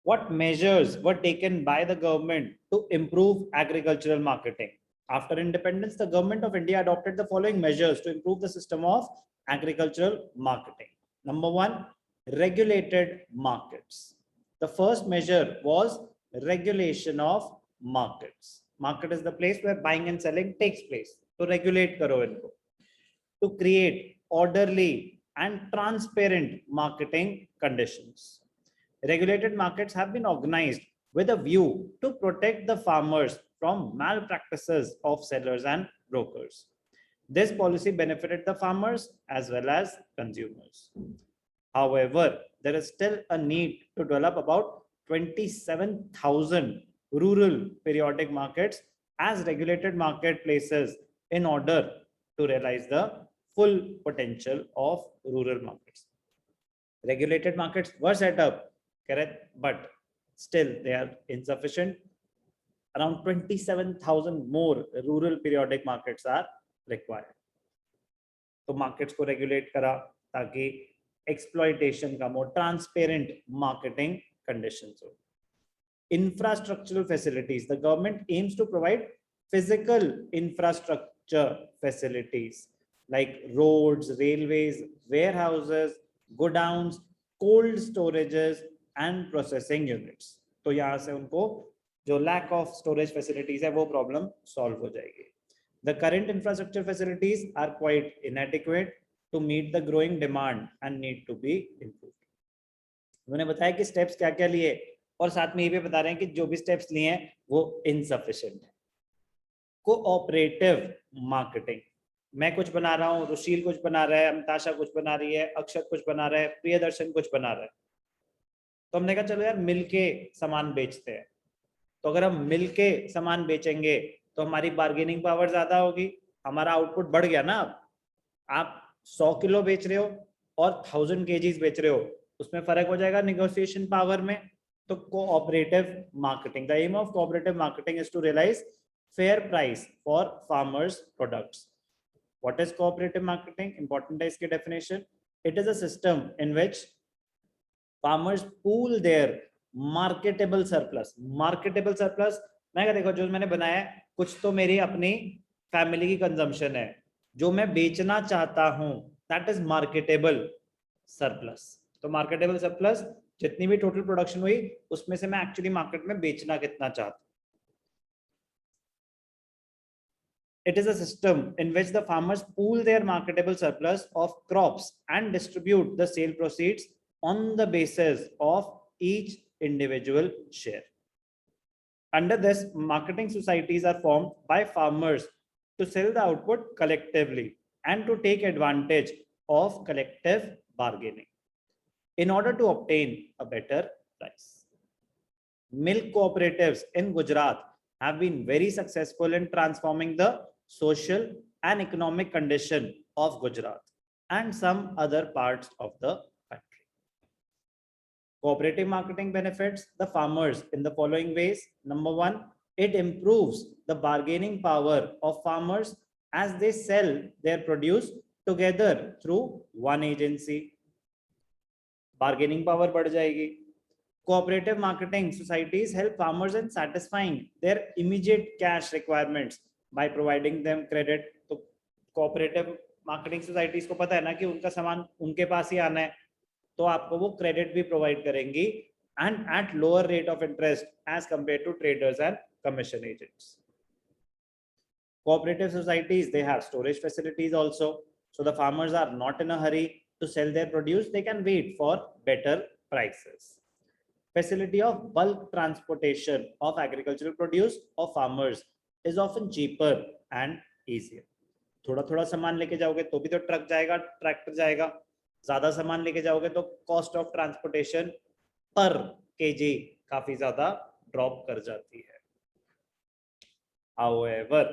What measures were taken by the government to improve agricultural marketing? After independence, the government of India adopted the following measures to improve the system of agricultural marketing. Number one, regulated markets. The first measure was regulation of markets. Market is the place where buying and selling takes place. So regulate karo inko. To create orderly and transparent marketing conditions. Regulated markets have been organized with a view to protect the farmers from malpractices of sellers and brokers. This policy benefited the farmers as well as consumers. However, there is still a need to develop about 27,000 rural periodic markets as regulated marketplaces in order to realize the full potential of rural markets. Regulated markets were set up, correct, but still they are insufficient. Around 27,000 more rural periodic markets are required. तो markets को regulate करा ताकि exploitation का more transparent marketing conditions हो. Infrastructural facilities. The government aims to provide physical infrastructure facilities like roads, railways, warehouses, godowns, cold storages and processing units. तो यहाँ से उनको जो lack of storage facilities है वो problem solve हो जाएगी. The current infrastructure facilities are quite inadequate to meet the growing demand and need to be improved. उन्होंने बताया कि steps क्या क्या लिए और साथ में ये भी बता रहे हैं कि जो भी steps लिए हैं वो insufficient है. Cooperative marketing. मैं कुछ बना रहा हूँ, रुशील कुछ बना रहा है, अमताशा कुछ बना रही है, अक्षत कुछ बना रहा है, प्रियदर्शन कुछ बना रहा है. तो हमने कहा चलो यार मिलके सामान बेचते हैं. तो अगर हम मिलके सामान बेचेंगे तो हमारी बार्गेनिंग पावर ज्यादा होगी, हमारा आउटपुट बढ़ गया ना. आप 100 किलो बेच रहे हो और 1000 केजीज बेच रहे हो, उसमें फर्क हो जाएगा नेगोशिएशन पावर में. तो cooperative marketing, the aim of cooperative marketing is to realise fair price for farmers products. What is cooperative marketing? Important है इसकी definition. It is a system in which farmers pool their marketable surplus. Marketable surplus मैं क्या, देखो जो मैंने बनाया है कुछ तो मेरी अपनी फैमिली की कंजम्पशन है, जो मैं बेचना चाहता हूं that is marketable surplus. तो marketable surplus जितनी भी टोटल प्रोडक्शन हुई उसमें से मैं एक्चुअली मार्केट में बेचना कितना चाहता हूं. It is a system in which the farmers pool their marketable surplus of crops and distribute the sale proceeds on the basis of each individual share. Under this, marketing societies are formed by farmers to sell the output collectively and to take advantage of collective bargaining in order to obtain a better price. Milk cooperatives in Gujarat have been very successful in transforming the social and economic condition of Gujarat and some other parts of the country. Cooperative marketing benefits the farmers in the following ways. Number one, it improves the bargaining power of farmers as they sell their produce together through one agency. Bargaining power बढ़ जाएगी. Cooperative marketing societies help farmers in satisfying their immediate cash requirements by providing them credit. तो cooperative marketing societies को पता है ना कि उनका सामान उनके पास ही आना है, तो आपको वो credit भी provide करेंगी and at lower rate of interest as compared to traders and commission agents. Cooperative societies, they have storage facilities also, so the farmers are not in a hurry to sell their produce. They can wait for better prices. Facility of bulk transportation of agricultural produce of farmers is often cheaper and easier. थोड़ा थोड़ा सामान लेके जाओगे तो भी तो truck जाएगा, tractor जाएगा. ज्यादा सामान लेके जाओगे तो कॉस्ट ऑफ ट्रांसपोर्टेशन पर केजी काफी ज्यादा ड्रॉप कर जाती है. However,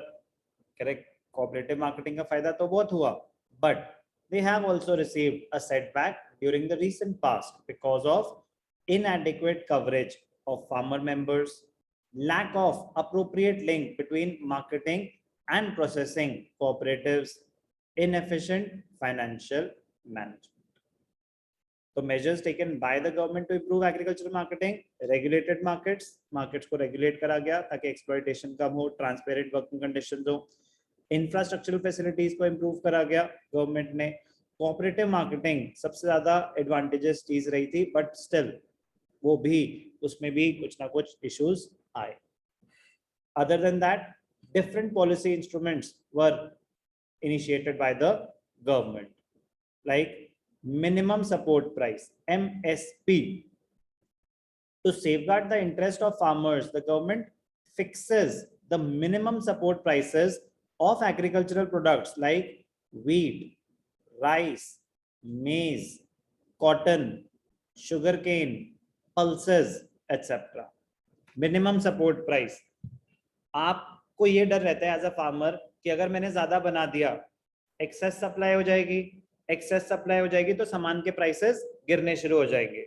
correct, cooperative marketing का फायदा तो बहुत हुआ, but they have also received a setback during the recent past because of inadequate coverage of farmer members, lack of appropriate link between marketing and processing cooperatives, inefficient financial management. तो measures taken by the government to improve agricultural marketing, regulated markets को regulate करा गया ताकि exploitation कम हो, transparent working conditions हो, infrastructural facilities को improve करा गया government ने, cooperative marketing सबसे ज़्यादा advantageous चीज रही थी, but still वो भी उसमें भी कुछ ना कुछ issues आए. Other than that, different policy instruments were initiated by the government, like minimum support price MSP. To safeguard the interest of farmers, the government fixes the minimum support prices of agricultural products like wheat, rice, maize, cotton, sugarcane, pulses, etc. Minimum support price. आपको ये डर रहता है as a farmer कि अगर मैंने ज्यादा बना दिया, एक्सेस सप्लाई हो जाएगी तो सामान के प्राइसेस गिरने शुरू हो जाएंगे.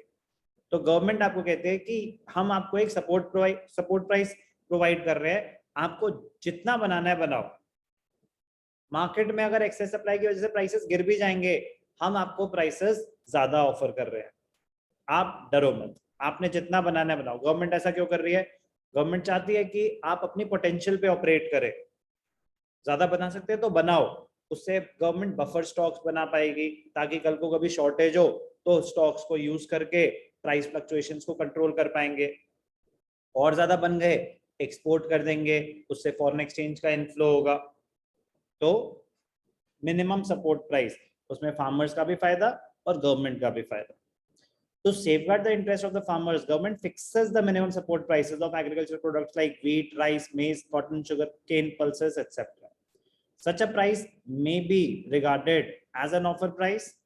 तो गवर्नमेंट आपको कहते हैं कि हम आपको एक सपोर्ट प्राइस प्रोवाइड कर रहे हैं, आपको जितना बनाना है बनाओ. मार्केट में अगर एक्सेस सप्लाई की वजह से प्राइसेस गिर भी जाएंगे, हम आपको प्राइसेस ज्यादा ऑफर कर रहे हैं, आप डरो मत, आपने जितना बनाना है बनाओ. गवर्नमेंट ऐसा क्यों कर रही है? गवर्नमेंट चाहती है कि आप अपनी पोटेंशियल पे ऑपरेट करें. ज्यादा बना सकते हैं तो बनाओ, उससे गवर्नमेंट बफर स्टॉक्स बना पाएगी ताकि कल को कभी शॉर्टेज हो तो स्टॉक्स को यूज करके प्राइस फ्लक्चुएशंस को कंट्रोल कर पाएंगे. और ज्यादा बन गए एक्सपोर्ट कर देंगे, उससे फॉरेन एक्सचेंज का इनफ्लो होगा. तो मिनिमम सपोर्ट प्राइस, उसमें फार्मर्स का भी फायदा और गवर्नमेंट का भी फायदा. To safeguard the interest of the farmers, government fixes the minimum support prices of agricultural products like wheat, rice, maize, cotton, sugar cane, pulses, etc. Such a price may be regarded as an offer price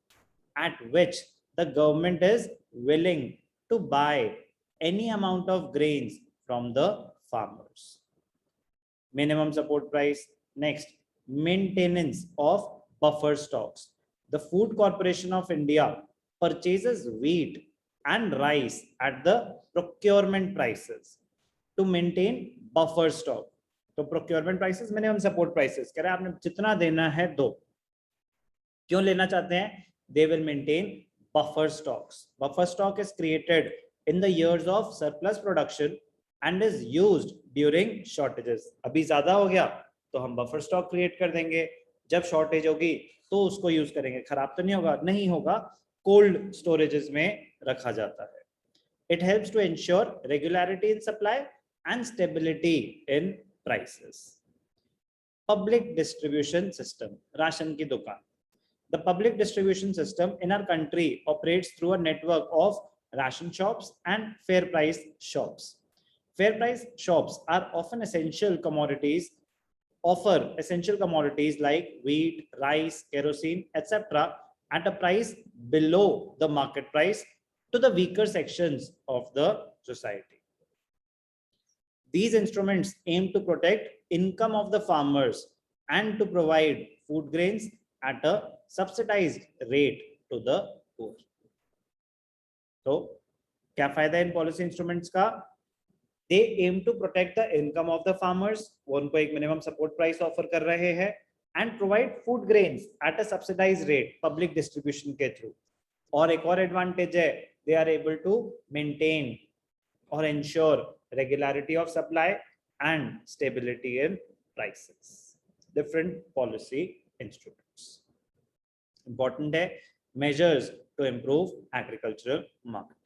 at which the government is willing to buy any amount of grains from the farmers. Minimum support price. Next, maintenance of buffer stocks. The Food Corporation of India purchases wheat and rice at the procurement prices to maintain buffer stock. तो procurement prices minimum support prices कह रहे हैं आपने जितना देना है दो. क्यों लेना चाहते हैं? They will maintain buffer stocks. Buffer stock is created in the years of surplus production and is used during shortages. अभी ज्यादा हो गया तो हम buffer stock create कर देंगे, जब shortage होगी तो उसको यूज करेंगे. खराब तो नहीं होगा? नहीं होगा, कोल्ड स्टोरेजेस में रखा जाता है. It helps to ensure regularity in supply and stability in prices. Public distribution system, ration की दुकान. The public distribution system in our country operates through a network of ration shops and fair price shops. Fair price shops are often offer essential commodities like wheat, rice, kerosene, etc. at a price below the market price to the weaker sections of the society. These instruments aim to protect income of the farmers and to provide food grains at a subsidized rate to the poor. तो क्या फायदा in policy instruments का? They aim to protect the income of the farmers, वो उनको एक minimum support price offer कर रहे हैं, and provide food grains at a subsidized rate public distribution के थ्रू. और एक और एडवांटेज है, they are able to maintain or ensure regularity of supply and stability in prices. Different policy instruments. Important है measures to improve agricultural market.